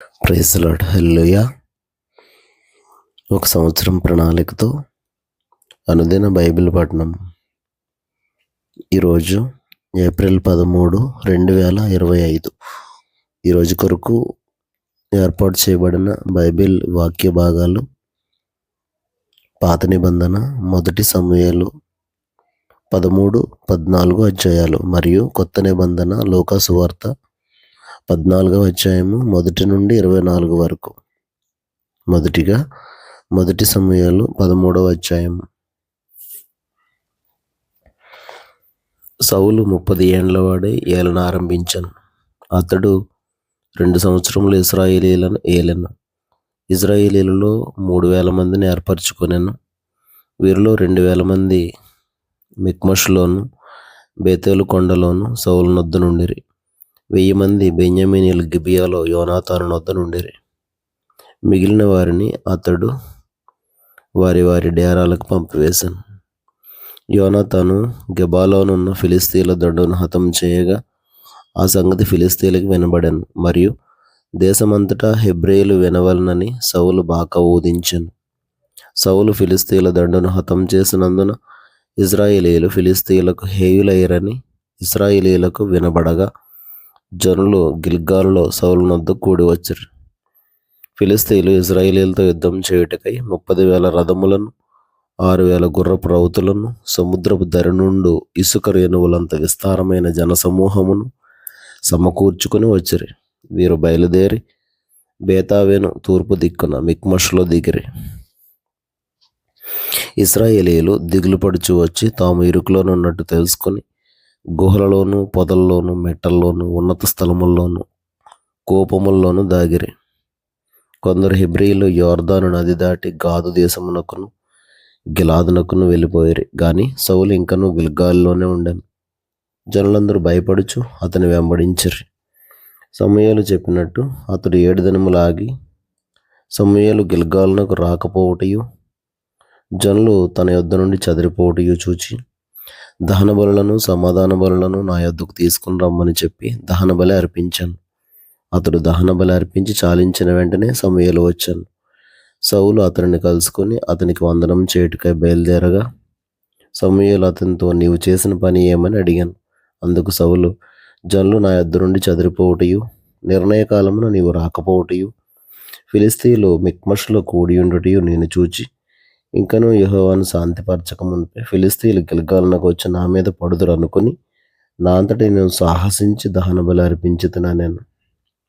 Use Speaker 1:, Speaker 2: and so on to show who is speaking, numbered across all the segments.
Speaker 1: Praise the lord. హల్లెలూయా. ఒక సంవత్సరం ప్రణాళికతో అనుదిన బైబిల్ పఠనం. ఈరోజు ఏప్రిల్ 13, 2025. ఈరోజు కొరకు ఏర్పాటు చేయబడిన బైబిల్ వాక్య భాగాలు పాత నిబంధన 1 సమూయేలు 13, 14 అధ్యాయాలు మరియు కొత్త నిబంధన లూకా సువార్త 14వ అధ్యాయము 1 నుండి 24 వరకు. మొదటిగా 1 సమూయేలు 13వ అధ్యాయము. సౌలు 30 ఏండ్ల వాడై ఏలన ఆరంభించాను. అతడు 2 సంవత్సరములు ఇశ్రాయేలీయులను ఏలెను. ఇశ్రాయేలీయులలో 3000 మందిని ఏర్పరచుకొనెను. వీరిలో 2000 మంది మిక్మషులోను బేతేలు కొండలోను సౌలు నొద్ద నుండిరి. 1000 మంది బెన్యామీనీయుల గిబియాలో యోనాతాను నొద్ద నుండిరి. మిగిలిన వారిని అతడు వారి వారి డేరాలకు పంపివేశాను. యోనాతాను గెబాలోనున్న ఫిలిస్తీన్ల దండును హతం చేయగా ఆ సంగతి ఫిలిస్తీన్లకు వినబడెను మరియు దేశమంతటా హెబ్రేయులు వినవలనని సౌలు బాకా ఊదించెను. సౌలు ఫిలిస్తీన్ల దండును హతం చేసినందున ఇశ్రాయేలీయులు ఫిలిస్తీన్లకు హేయులయ్యరని ఇశ్రాయేలీయులకు వినబడగా జనులు గిల్గాలులో సౌలు నొద్ద కూడి వచ్చిరి. ఫిలిస్తీన్లు ఇశ్రాయేలీయులతో యుద్ధం చేయుటకై 30,000 రథములను 6,000 గుర్రపు రౌతులను సముద్రపు ధర నుండి ఇసుక రేణువులంత విస్తారమైన జనసమూహమును సమకూర్చుకుని వచ్చిరి. వీరు బయలుదేరి బేతావెను తూర్పు దిక్కున మిక్మషులో దిగిరి. ఇశ్రాయేలీయులు దిగులు పడుచు వచ్చి తాము ఇరుకులోనున్నట్టు తెలుసుకుని గుహలలోను పొదల్లోను మెట్టల్లోను ఉన్నత స్థలముల్లోను కోపముల్లోను దాగిరి. కొందరు హెబ్రీయులు యోర్దాను నది దాటి గాదు దేశమునకును గిలాదునకును వెళ్ళిపోయిరి. గాని సౌలు ఇంకను గిల్గాలులోనే ఉండెను. జనులందరూ భయపడుచు అతని వెంబడించిరి. సమూయేలు చెప్పినట్టు అతడు 7 దినములు ఆగి సమూయేలు గిల్గాలునకు రాకపోవటయు జనులు తన యొద్ద నుండి చెదిరిపోవటయు చూచి దహన బలులను సమాధాన బలులను నా యొద్దకు తీసుకుని రమ్మని చెప్పి దహన బలి అర్పించాను. అతడు దహన బలి అర్పించి చాలించిన వెంటనే సమూయేలు వచ్చాను. సౌలు అతనిని కలుసుకొని అతనికి వందనం చేయుటకై బయలుదేరగా సమూయేలు అతనితో నీవు చేసిన పని ఏమని అడిగాను. అందుకు సౌలు జనులు నా యొద్ద నుండి చెదిరిపోవటయు నిర్ణయకాలమున నీవు రాకపోవటయు ఫిలిస్తీయులు మిక్మషులో కూడియుండుటయు నేను చూచి ఇంకనూ యెహోవాను శాంతిపరచక మునిపే ఫిలిస్తీయులు గిల్గాలునకు వచ్చి నా మీద పడుదురు అనుకుని నా అంతటి నేను సాహసించి దహన బలి అర్పించుతున్నా నేను.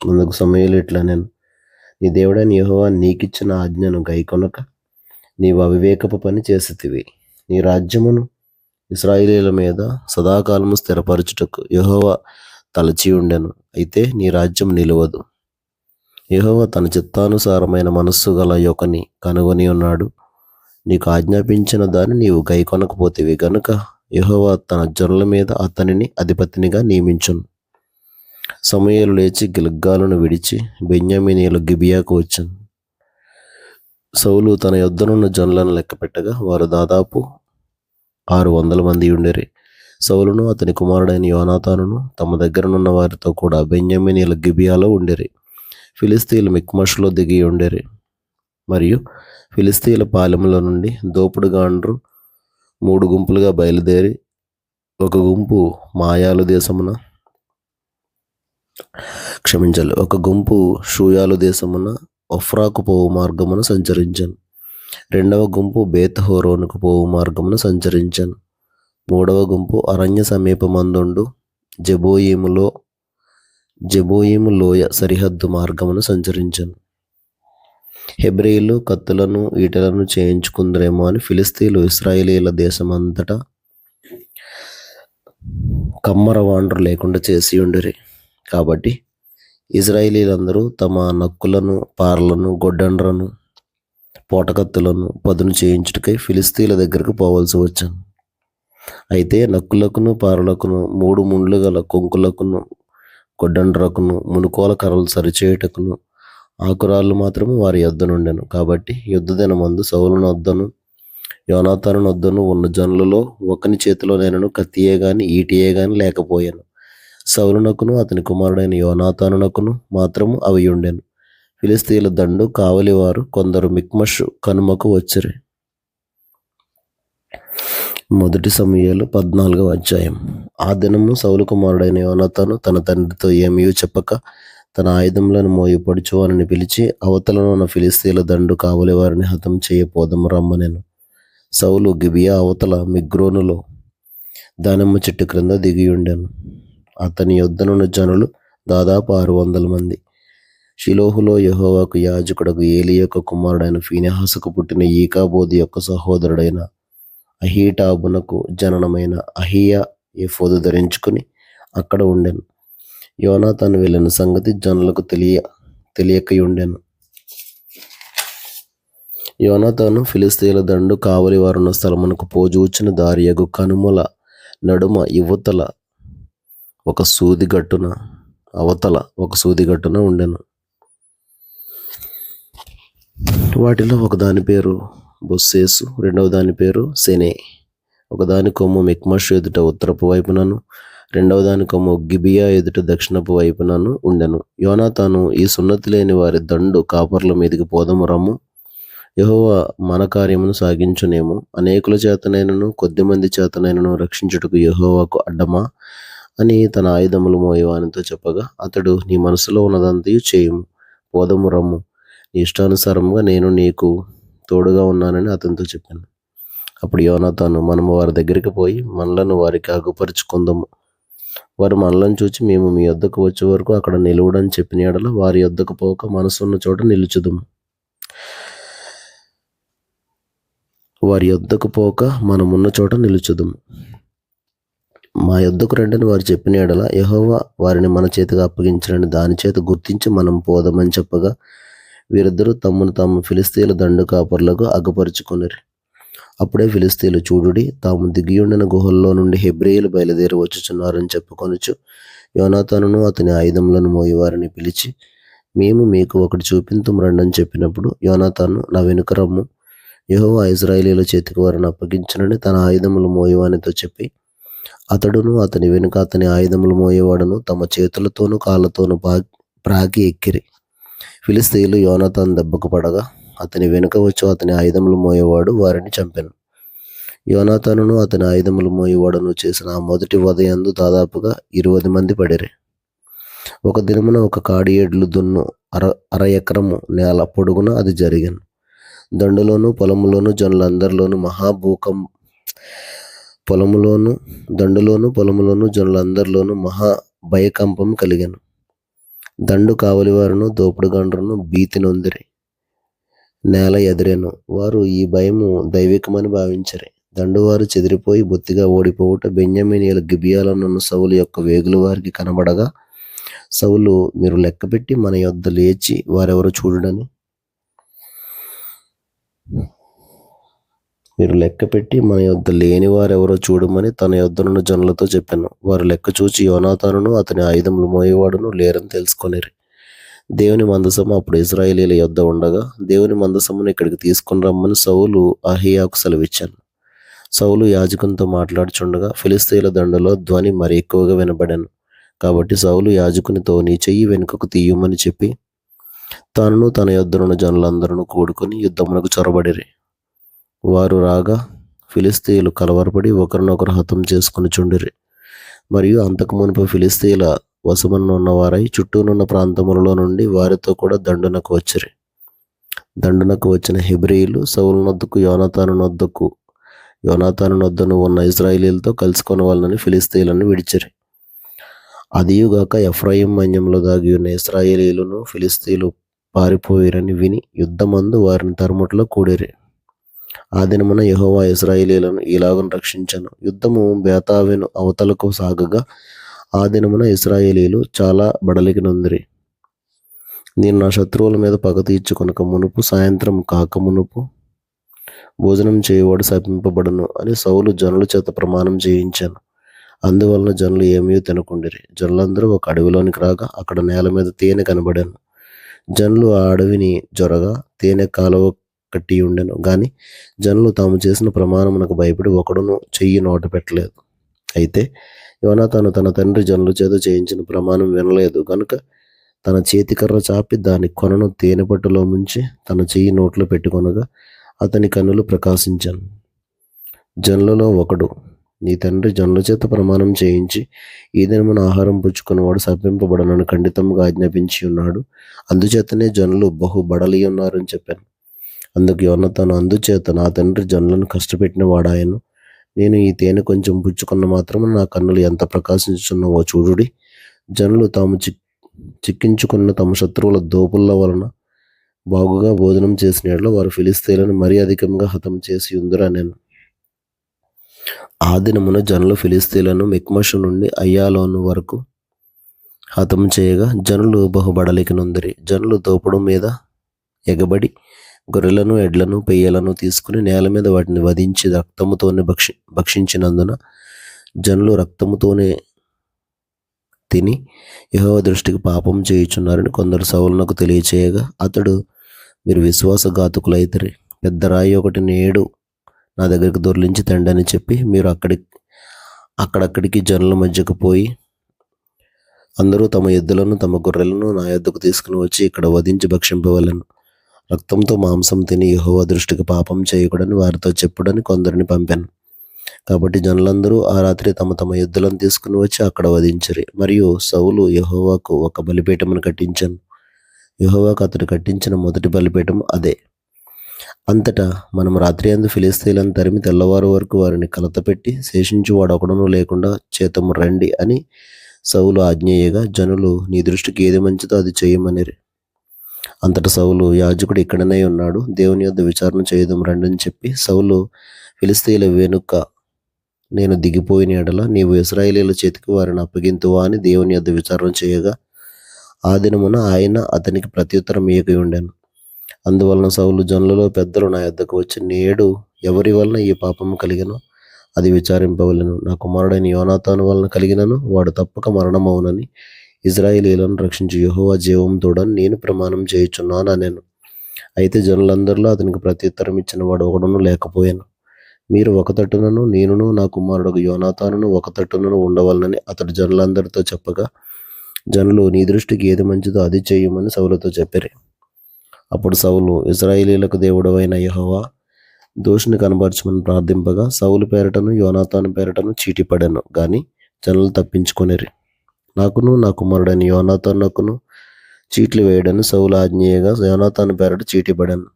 Speaker 1: అందుకు సమూయేలు ఇట్లా నేను నీ దేవుడైన యెహోవా నీకిచ్చిన ఆజ్ఞను గైకొనక నీవు అవివేకపు పని చేసితివి. నీ రాజ్యమును ఇశ్రాయేలీయుల మీద సదాకాలము స్థిరపరచుటకు యెహోవా తలచి ఉండెను. అయితే నీ రాజ్యం నిలువదు. యెహోవా తన చిత్తానుసారమైన మనస్సు గల యొకని కనుగొని ఉన్నాడు. నీకు ఆజ్ఞాపించిన దాన్ని నీవు గైకొనకపోతివి గనుక యెహోవా తన జనుల మీద అతనిని అధిపతినిగా నియమించును. సమూయేలు లేచి గిల్గాలును విడిచి బెన్యామీనీయుల గిబియాకు వచ్చాను. సౌలు తన యొద్దనున్న జనులను లెక్కపెట్టగా వారు దాదాపు 600 మంది ఉండిరి. సౌలును అతని కుమారుడైన యోనాతానును తమ దగ్గరనున్న వారితో కూడా బెన్యామీనీయుల గిబియాలో ఉండిరి. ఫిలిస్తీయులు మిక్మషులో దిగి ఉండిరి. మరియు ఫిలిస్తీయుల పాలెముల నుండి దోపుడుగాండ్రు 3 గుంపులుగా బయలుదేరి ఒక గుంపు మాయాలు దేశమున ఒక గుంపు షూయాలు దేశమున ఒఫ్రాకు పోవు మార్గమున సంచరించాను. 2వ గుంపు బేత్‌హోరోనుకు పోవు మార్గమున సంచరించాను. 3వ గుంపు అరణ్య సమీపమందుండు జెబోయిము లోయ సరిహద్దు మార్గమున సంచరించాను. హెబ్రీయులు కత్తులను ఈటెలను చేయించుకుందరేమో అని ఫిలిస్తీయులు ఇశ్రాయేలీయుల దేశమంతటా కమ్మరవాండ్రు లేకుండా చేసి ఉండిరి. కాబట్టి ఇశ్రాయేలీయులందరూ తమ నక్కులను పారలను గొడ్డండ్రను పోటకత్తులను పదును చేయించుటకై ఫిలిస్తీయుల దగ్గరకు పోవలసి వచ్చాను. అయితే నక్కులకును పారలకును 3 ముండ్లు గల కొంకులకును గొడ్డండ్రకును మునుకోల కర్రలు సరిచేయుటకును ఆకురాళ్ళు మాత్రము వారి యొద్ద నుండెను. కాబట్టి యుద్ధ దినమందు సౌలు నొద్దను యోనాతాను నొద్దను ఉన్న జనులలో ఒకని చేతిలో నేను కత్తియే గాని ఈటియే గాని లేకపోయాను. సౌలునకును అతని కుమారుడైన యోనాతానునకును మాత్రము అవి ఉండెను. ఫిలిస్తీయుల దండు కావలివారు కొందరు మిక్మషు కనుమకు వచ్చిరి. 1 సమూయేలు 14వ అధ్యాయం. ఆ దినము సౌలు కుమారుడైన యోనాతాను తన తండ్రితో ఏమీ చెప్పక తన ఆయుధములను మోయపడుచు వారిని పిలిచి, అవతలను ఉన్న ఫిలిస్తీయుల దండు కావలి వారిని హతం చేయపోదము రమ్మనెను. సౌలు గిబియా అవతల మిగ్రోనులో దానిమ్మ చెట్టు క్రింద దిగియుండెను. అతని యొద్దనున్న జనులు దాదాపు 600 మంది. షిలోహులో యెహోవాకు యాజకుడకు ఏలీ యొక్క కుమారుడైన ఫీనెహాసుకు పుట్టిన ఈకాబోదు యొక్క సహోదరుడైన అహీటాబునకు జననమైన అహీయా ఎఫోదు ధరించుకుని అక్కడ ఉండెను. యోనాతాను వెళ్ళిన సంగతి జనులకు తెలియకయుండెను. యోనాతాను ఫిలిస్తీయుల దండు కావలి వారున్న స్థలమునకు పోజూచిన దారియగు కనుమల నడుమ యువతల ఒక సూదిగట్టున అవతల ఒక సూదిగట్టున ఉండెను. వాటిలో ఒకదాని పేరు బొస్సేసు, రెండవ దాని పేరు సెనే. ఒకదాని కొమ్ము మిక్మషు ఎదుట ఉత్తరపు వైపునను, రెండవ దాని కొమ్ము గిబియా ఎదుట దక్షిణపు వైపునను ఉండెను. యోనాతాను, ఈ సున్నతి లేని వారి దండు కాపర్ల మీదికి పోదము రమ్ము, యెహోవా మన కార్యమును సాగించునేమో. అనేకుల చేతనైనను కొద్దిమంది చేతనైనను రక్షించుటకు యెహోవాకు అడ్డమా అని తన ఆయుధములు మోయవానితో చెప్పగా, అతడు, నీ మనసులో ఉన్నదంతయు చేయుము, పోదము రమ్ము, నీ ఇష్టానుసారముగా నేను నీకు తోడుగా ఉన్నానని అతనితో చెప్పాను. అప్పుడు యోనాతాను, మనము వారి దగ్గరికి పోయి మనలను వారికి అగుపరుచుకుందాము. వారు మనలను చూచి మేము మీ యొద్దకు వచ్చే వరకు అక్కడ నిలువుడని చెప్పిన యెడల వారి యొద్దకు పోక మనసున్న చోట నిలుచుదుము. వారి యొద్దకు పోక మనమున్న చోట నిలుచుదుము. మా యొద్దకు రండని వారు చెప్పిన యెడల యెహోవా వారిని మన చేతికి అప్పగించరని దాని చేత గుర్తించి మనం పోదామని చెప్పగా, వీరిద్దరూ తమ్మును తాము ఫిలిస్తీయుల దండు కాపర్లకు అగపరుచుకొనిరి. అప్పుడే ఫిలిస్తీయులు, చూడుడి, తాము దిగియుండిన గుహల్లో నుండి హెబ్రీయులు బయలుదేరి వచ్చుచున్నారని చెప్పుకొనుచు యోనాతానును అతని ఆయుధములను మోయవారిని పిలిచి, మేము మీకు ఒకటి చూపింతుము రండని చెప్పినప్పుడు, యోనాతాను, నా వెనుక రమ్ము, యెహోవా ఇశ్రాయేలీయుల చేతికి వారిని అప్పగించునని తన ఆయుధములు మోయవానితో చెప్పి, అతడును అతని వెనుక అతని ఆయుధములు మోయేవాడును తమ చేతులతోనూ కాళ్ళతోనూ ప్రాగి ఎక్కిరి. ఫిలిస్తీయులు యోనాతాను దెబ్బకు పడగా అతని వెనుక వచ్చు అతని ఆయుధములు మోయేవాడు వారిని చంపెను. యోనాతానును అతని ఆయుధములు మోయేవాడును చేసిన ఆ మొదటి వధయందు దాదాపుగా 20 మంది పడిరి. ఒక దినమున ఒక కాడి ఎడ్లు దున్ను అర ఎకరము నేల పొడుగున అది జరిగాను. దండులోను పొలములోను జనులందరిలోను జనులందరిలోను మహా భయకంపం కలిగాను. దండు కావలివారును దోపుడుగండ్రును భీతి నొందిరి. నేల ఎదిరెను. వారు ఈ భయము దైవికమని భావించరి. దండువారు చెదిరిపోయి బొత్తిగా ఓడిపోవుట బెన్యామీనీయుల గిబియాలోనున్న సౌలు యొక్క వేగులు వారికి కనబడగా, సౌలు, మీరు లెక్కపెట్టి మన యొద్ద లేచి వారెవరో చూడుడని మీరు లెక్కపెట్టి మన యొద్ద లేని వారెవరో చూడమని తన యొద్దనున్న జనులతో చెప్పాను. వారు లెక్క చూచి యోనాతానును అతని ఆయుధములు మోయేవాడును లేరని తెలుసుకొనిరి. దేవుని మందసము అప్పుడు ఇశ్రాయేలీయుల యొద్ద ఉండగా, దేవుని మందసమును ఇక్కడికి తీసుకుని రమ్మని సౌలు అహీయాకు సెలవిచ్చాను. సౌలు యాజకునితో మాట్లాడుచుండగా ఫిలిస్తీయుల దండులో ధ్వని మరి ఎక్కువగా వినబడాను. కాబట్టి సౌలు యాజకునితో, నీ చెయ్యి వెనుకకు తీయమని చెప్పి తానును తన యొద్దనున్న జనులందరూ కూడుకొని యుద్ధమునకు చొరబడిరి. వారు రాగా ఫిలిస్తీయులు కలవరపడి ఒకరినొకరు హతం చేసుకుని చుండిరి. మరియు అంతకు మునుపు ఫిలిస్తీయుల వశమున ఉన్నవారై చుట్టూనున్న ప్రాంతములలో నుండి వారితో కూడా దండునకు వచ్చిరి. దండునకు వచ్చిన హెబ్రీయులు సౌలు నొద్దకు యోనాతాను నొద్దను ఉన్న ఇశ్రాయేలీయులతో కలుసుకొని వాళ్ళని ఫిలిస్తీయులను విడిచిరి. అదియుగాక ఎఫ్రాయిం మన్యంలో దాగి ఉన్న ఇశ్రాయేలీయులను ఫిలిస్తీయులు పారిపోయిరని విని యుద్ధమందు వారిని తరుముట్లో కూడిరి. ఆ దినమున యెహోవా ఇశ్రాయేలీయులను ఇలాగున రక్షించెను. యుద్ధము బేతావెను అవతలకు సాగగా ఆ దినమున ఇశ్రాయేలీయులు చాలా బడలికి నొందిరి. నేను నా శత్రువుల మీద పగ తీర్చుకొనక మునుపు సాయంత్రం కాకమునుపు భోజనం చేయవాడు శపింపబడును అని సౌలు జనుల చేత ప్రమాణం చేయించాను. అందువలన జనులు ఏమీ తినకుండిరి. జనులందరూ ఒక అడవిలోనికి రాగా అక్కడ నేల మీద తేనె కనబడాను. జనులు ఆ అడవిని జొరగా తేనె కాలువ కట్టి ఉండెను. గాని జనులు తాము చేసిన ప్రమాణమునకు భయపడి ఒకడును చెయ్యి నోట పెట్టలేదు. అయితే యోనాతాను తన తండ్రి జనుల చేత చేయించిన ప్రమాణం వినలేదు గనుక తన చేతికర్ర చాపి దాని కొనను తేనెపట్టులో ముంచి తన చెయ్యి నోట్లో పెట్టుకొనగా అతని కన్నులు ప్రకాశించాను. జనులలో ఒకడు, నీ తండ్రి జనుల చేత ప్రమాణం చేయించి ఈ దినమున ఆహారం పుచ్చుకున్నవాడు శపింపబడనని ఖండితంగా ఆజ్ఞాపించి ఉన్నాడు. అందుచేతనే జనులు బహు బడలి ఉన్నారని చెప్పాను. అందుకు యోనాతాను, అందుచేత నా తండ్రి జనులను కష్టపెట్టిన వాడాయను. నేను ఈ తేనె కొంచెం పుచ్చుకున్న మాత్రము నా కన్నులు ఎంత ప్రకాశించున్నవో చూడుడి. జనులు తాము చిక్కించుకున్న తమ శత్రువుల దోపుల వలన బాగుగా భోజనం చేసిన యెడల వారు ఫిలిష్తీయులను మరీ అధికంగా హతం చేసి ఉందురా నేను. ఆ దినమున జనులు ఫిలిష్తీయులను మిక్మషు నుండి అయ్యాలోను వరకు హతం చేయగా జనులు బహుబడలికి నొందిరి. జనులు దోపుడు మీద ఎగబడి గొర్రెలను ఎడ్లను పెయ్యలను తీసుకుని నేల మీద వాటిని వధించి రక్తముతోనే భక్షించినందున జనులు రక్తముతోనే తిని యెహోవా దృష్టికి పాపం చేయుచున్నారని కొందరు సౌలునకు తెలియచేయగా అతడు, మీరు విశ్వాసఘాతుకులైతిరి. పెద్ద రాయి ఒకటి నేడు నా దగ్గరికి దొర్లించి తండి అని చెప్పి మీరు అక్కడక్కడికి జనుల మధ్యకు పోయి అందరూ తమ ఎద్దులను తమ గొర్రెలను నా యొద్దకు తీసుకుని వచ్చి ఇక్కడ వధించి భక్షింపవలెను. రక్తంతో మాంసం తిని యెహోవా దృష్టికి పాపం చేయకూడని వారితో చెప్పుడని కొందరిని పంపాను. కాబట్టి జనులందరూ ఆ రాత్రి తమ తమ ఎద్దులను తీసుకుని వచ్చి అక్కడ వధించిరి. మరియు సౌలు యెహోవాకు ఒక బలిపీఠమును కట్టించాను. యెహోవాకు అతడు కట్టించిన మొదటి బలిపీఠం అదే. అంతటా మనం రాత్రి అందు ఫిలిష్తీయులను తరిమి తెల్లవారు వరకు వారిని కలతపెట్టి శేషించు వాడొకడును లేకుండా చేతము రండి అని సౌలు ఆజ్ఞేయగా జనులు, నీ దృష్టికి ఏది మంచిదో అది చేయమనిరి. అంతటా సౌలు, యాజకుడు ఇక్కడనే ఉన్నాడు, దేవుని యొద్ద విచారణ చేయదుము రండి అని చెప్పి సౌలు, ఫిలిష్తీయుల వెనుక నేను దిగిపోయిన యెడల నీవు ఇశ్రాయేలీయుల చేతికి వారిని అప్పగింతువా అని దేవుని యొద్ద విచారణ చేయగా ఆ దినమున ఆయన అతనికి ప్రత్యుత్తరం ఇయ్యక ఉండెను. అందువలన సౌలు, జనులలో పెద్దలు నా యొద్దకు వచ్చి, నేడు ఎవరి వలన ఈ పాపము కలిగెనో అది విచారింపవలెను. నా కుమారుడైన యోనాతాను వలన కలిగినను వాడు తప్పక మరణమవునని ఇశ్రాయేలీయులను రక్షించు యెహోవా జీవం తోడని నేను ప్రమాణం చేయుచున్నాను అనెను. అయితే జనులందరిలో అతనికి ప్రత్యుత్తరం ఇచ్చిన వాడు ఒకడును లేకపోయాను. మీరు ఒక తట్టునను నేనును నా కుమారుడు యోనాతానును ఒక తట్టునను ఉండవలనని అతడు జనులందరితో చెప్పగా జనులు, నీ దృష్టికి ఏది మంచిదో అది చేయమని సౌలుతో చెప్పిరి. అప్పుడు సౌలు, ఇశ్రాయేలీయులకు దేవుడవైన యెహోవా దోషిని కనబరచమని ప్రార్థింపగా సౌలు పేరటను యోనాతాను పేరటను చీటీ పడెను. గాని జనులు తప్పించుకొనిరి. నాకును నా కుమారుడైన యోనాతానుకును చీట్లు వేయడని సౌలు ఆజ్ఞేయగా యోనాతాను పేరట చీటీ పడాను.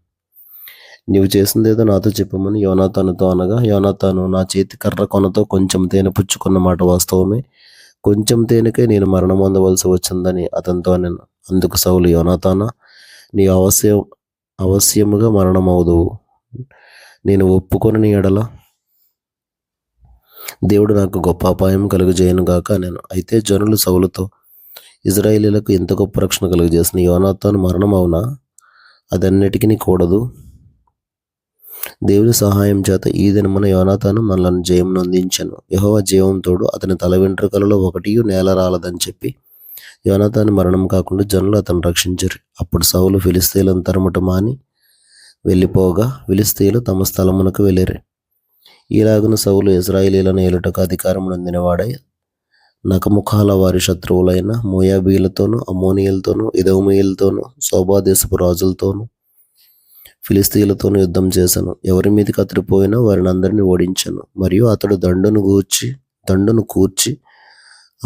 Speaker 1: నీవు చేసిందేదో నాతో చెప్పమని యోనాతానుతో అనగా యోనాతాను, నా చేతి కర్ర కొనతో కొంచెం తేనె పుచ్చుకున్న మాట వాస్తవమే, కొంచెం తేనెకే నేను మరణం పొందవలసి వచ్చిందని అతనితో అన్నాను. అందుకు సౌలు, యోనాతానా, నీ అవశ్యముగా మరణమవుదువు. నేను ఒప్పుకొనని యెడల దేవుడు నాకు గొప్ప అపాయం కలుగజేయను గాక నేను. అయితే జనులు సౌలుతో, ఇశ్రాయేలీయులకు ఇంత గొప్ప రక్షణ కలుగజేసిన యోనాతాను మరణం అవునా? అదన్నిటికీ కూడదు. దేవుని సహాయం చేత ఈ దినమున యోనాతాను మనలను జయం నొందించెను. యెహోవా జీవం తోడు అతని తల వెంట్రుకలలో ఒకటియు నేల రాలదని చెప్పి యోనాతాను మరణం కాకుండా జనులు అతను రక్షించరు. అప్పుడు సౌలు ఫిలిష్తీయులను తరుముట మాని వెళ్ళిపోగా ఫిలిష్తీయులు తమ స్థలమునకు వెళ్ళిరి. ఈలాగున సౌలు ఇశ్రాయేలీయులను ఏలుటకు అధికారం నొందినవాడై నఖముఖాల వారి శత్రువులైన మోయాబీలతోనూ అమ్మోనీయులతోనూ ఎదోమీయులతోనూ సోబా దేశపు రాజులతోనూ ఫిలిష్తీయులతోనూ యుద్ధం చేశాను. ఎవరి మీదకి అతడు పోయినా వారిని అందరినీ ఓడించాను. మరియు అతడు దండును కూర్చి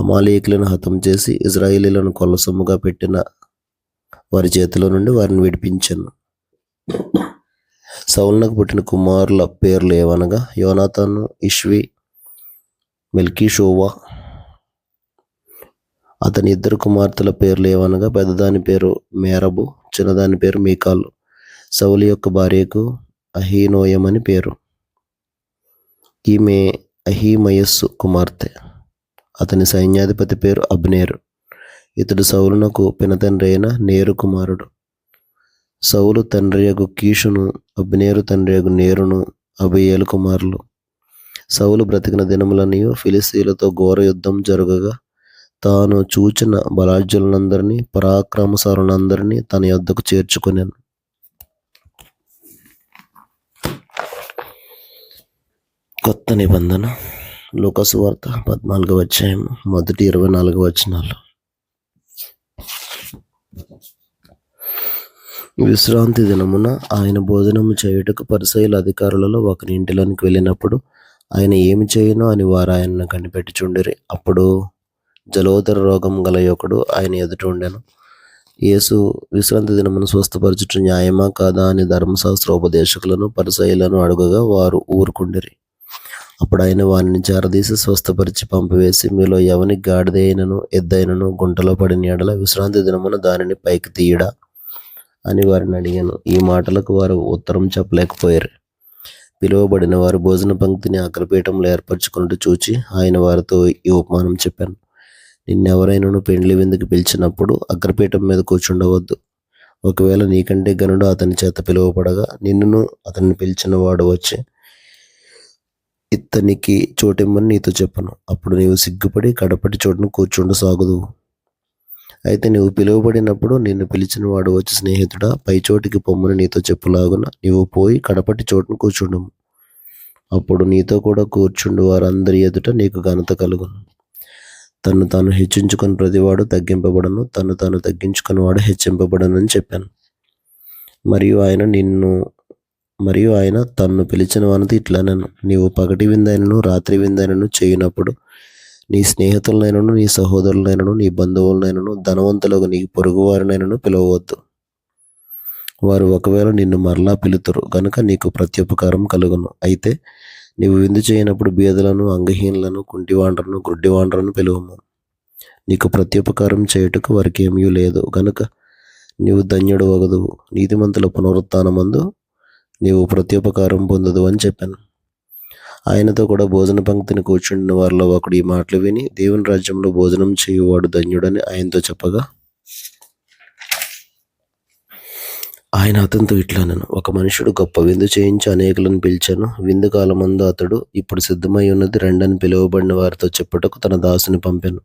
Speaker 1: అమాలేకులను హతం చేసి ఇశ్రాయేలీయులను కొల్లసొమ్ముగా పెట్టిన వారి చేతిలో నుండి వారిని విడిపించాను. సౌలునకు పుట్టిన కుమారుల పేర్లు ఏవనగా యోనాతాను, ఇష్వి, మెల్కీషోవా. అతని ఇద్దరు కుమార్తెల పేర్లు ఏవనగా పెద్దదాని పేరు మేరబు, చిన్నదాని పేరు మీకాలు. సౌలు యొక్క భార్యకు అహీనోయమని పేరు. ఈమె అహీమయస్సు కుమార్తె. అతని సైన్యాధిపతి పేరు అబ్నేరు. ఇతడు సౌలునకు పినతండ్రి అయిన నేరు కుమారుడు. సౌలు తండ్రియగు కీషును, అబ్నేరు తండ్రియగు నేరును అబియేలు కుమారులు. సౌలు బ్రతికిన దినములనియు ఫిలిష్తీయులతో ఘోర యుద్ధం జరగగా తాను చూచిన బలాఢ్యులందరినీ పరాక్రమశాలులందరినీ తన యొద్దకు చేర్చుకొనెను. కొత్త నిబంధన లూకా సువార్త 14వ అధ్యాయం 1-24 వచనాలు. విశ్రాంతి దినమున ఆయన భోజనము చేయుటకు పరిసయ్యుల అధికారులలో ఒకని ఇంటిలోనికి వెళ్ళినప్పుడు ఆయన ఏమి చేయునో అని వారు ఆయనను కనిపెట్టుచుండిరి. అప్పుడు జలోదర రోగం గల యొకడు ఆయన ఎదుట ఉండెను. యేసు విశ్రాంతి దినమును స్వస్థపరచుట న్యాయమా కాదా అని ధర్మశాస్త్రోపదేశకులను పరిసయ్యులను అడుగగా వారు ఊరుకుండిరి. అప్పుడు ఆయన వారిని చేరదీసి స్వస్థపరిచి పంపివేసి, మీలో ఎవనికి గాడిద అయినను ఎద్దైనను గుంటలో పడిన యెడల విశ్రాంతి దినమున దానిని పైకి తీయడా అని వారిని అడిగాను. ఈ మాటలకు వారు ఉత్తరం చెప్పలేకపోయారు. పిలువబడిన వారు భోజన పంక్తిని అగ్రపీఠంలో ఏర్పరచుకున్నట్టు చూచి ఆయన వారితో ఈ ఉపమానం చెప్పాను. నిన్నెవరైనాను పెండ్లి విందుకు పిలిచినప్పుడు అగ్రపీఠం మీద కూర్చుండవద్దు. ఒకవేళ నీకంటే గనుడు అతని చేత పిలువబడగా నిన్నును అతన్ని పిలిచిన వాడు వచ్చి ఇతనికి చోటిమ్మని నీతో చెప్పను. అప్పుడు నీవు సిగ్గుపడి కడపటి చోటును కూర్చుండ సాగుదువు. అయితే నీవు పిలువబడినప్పుడు నిన్ను పిలిచిన వాడు వచ్చి, స్నేహితుడా, పై చోటికి పొమ్మని నీతో చెప్పులాగున నీవు పోయి కడపటి చోటును కూర్చుండుము. అప్పుడు నీతో కూడా కూర్చుండు వారందరి ఎదుట నీకు ఘనత కలుగును. తను తాను హెచ్చించుకుని ప్రతివాడు తగ్గింపబడను, తను తాను తగ్గించుకుని వాడు హెచ్చింపబడనని చెప్పాను. మరియు ఆయన తన్ను పిలిచిన వానితో ఇట్లనెను, నీవు పగటి విందైనను రాత్రి విందైనను చేయునప్పుడు నీ స్నేహితులనైనను నీ సహోదరులనైనను నీ బంధువులనైనను ధనవంతులకు నీ పొరుగువారినైనను పిలవవద్దు. వారు ఒకవేళ నిన్ను మరలా పిలుతురు గనుక నీకు ప్రత్యుపకారం కలుగును. అయితే నీవు విందు చేయనప్పుడు బీదలను, అంగహీనులను, కుంటివాండ్రను, గుడ్డివాండ్రను పిలువము. నీకు ప్రత్యుపకారం చేయుటకు వారికి ఏమీ లేదు గనుక నీవు ధన్యుడు వగదువు. నీతిమంతుల పునరుత్థానమందు నీవు ప్రత్యుపకారం పొందదు అని చెప్పాను. ఆయనతో కూడా భోజన పంక్తిని కూర్చుండిన వారిలో ఒకడు ఈ మాటలు విని, దేవుని రాజ్యంలో భోజనం చేయువాడు ధన్యుడని ఆయనతో చెప్పగా, ఆయన అతనితో ఇట్లనెను, ఒక మనుషుడు గొప్ప విందు చేయించి అనేకులను పిలిచాను. విందు కాలమందు అతడు, ఇప్పుడు సిద్ధమై ఉన్నది, రెండని పిలువబడిన వారితో చెప్పుటకు తన దాసుని పంపాను.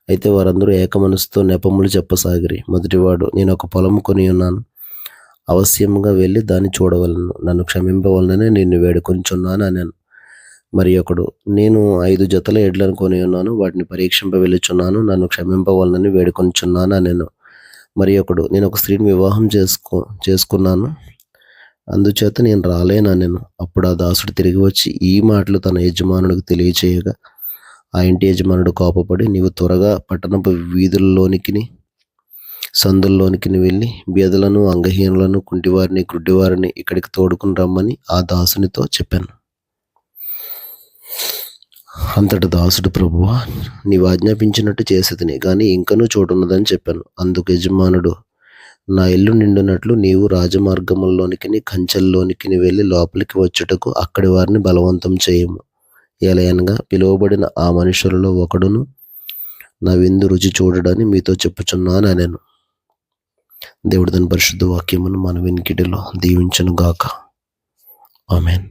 Speaker 1: అయితే వారందరూ ఏకమనసుతో నెపములు చెప్పసాగిరి. మొదటివాడు, నేను ఒక పొలము కొని ఉన్నాను, అవశ్యముగా వెళ్ళి దాన్ని చూడవలను, నన్ను క్షమింపవలనని నిన్ను వేడుకొనిచున్నాను అన్నాను. మరి ఒకడు, నేను 5 జతల ఎడ్లను కొని ఉన్నాను, వాటిని పరీక్షింప వెళ్ళుచున్నాను, నన్ను క్షమింపవలనని వేడుకొనిచున్నాను అన్నాను. మరి ఒకడు, నేను ఒక స్త్రీని వివాహం చేసుకున్నాను, అందుచేత నేను రాలేనన్నాను. అప్పుడు ఆ దాసుడు తిరిగి వచ్చి ఈ మాటలు తన యజమానుడికి తెలియచేయగా, ఆ ఇంటి యజమానుడు కోపపడి, నీవు త్వరగా పట్టణపు వీధుల్లోనికి సందుల్లోనికి వెళ్ళి బీదలను, అంగహీనులను, కుంటివారిని, గుడ్డివారిని ఇక్కడికి తోడుకుని రమ్మని ఆ దాసునితో చెప్పాను. అంతటి దాసుడు, ప్రభువా, నీవు ఆజ్ఞాపించినట్టు చేసేదిని, కానీ ఇంకనూ చోటున్నదని చెప్పాను. అందుకు యజమానుడు, నా ఇల్లు నిండునట్లు నీవు రాజమార్గముల్లోనికి కంచెల్లోనికి వెళ్ళి లోపలికి వచ్చుటకు అక్కడి వారిని బలవంతం చేయము. ఎలయనగా పిలువబడిన ఆ మనుషులలో ఒకడును నా విందు రుచి చూడడని మీతో చెప్పుచున్నాను అన్నాను. దేవుడు తన పరిశుద్ధ వాక్యమును మన వినికిడిలో దీవించును గాక. ఆమేన్.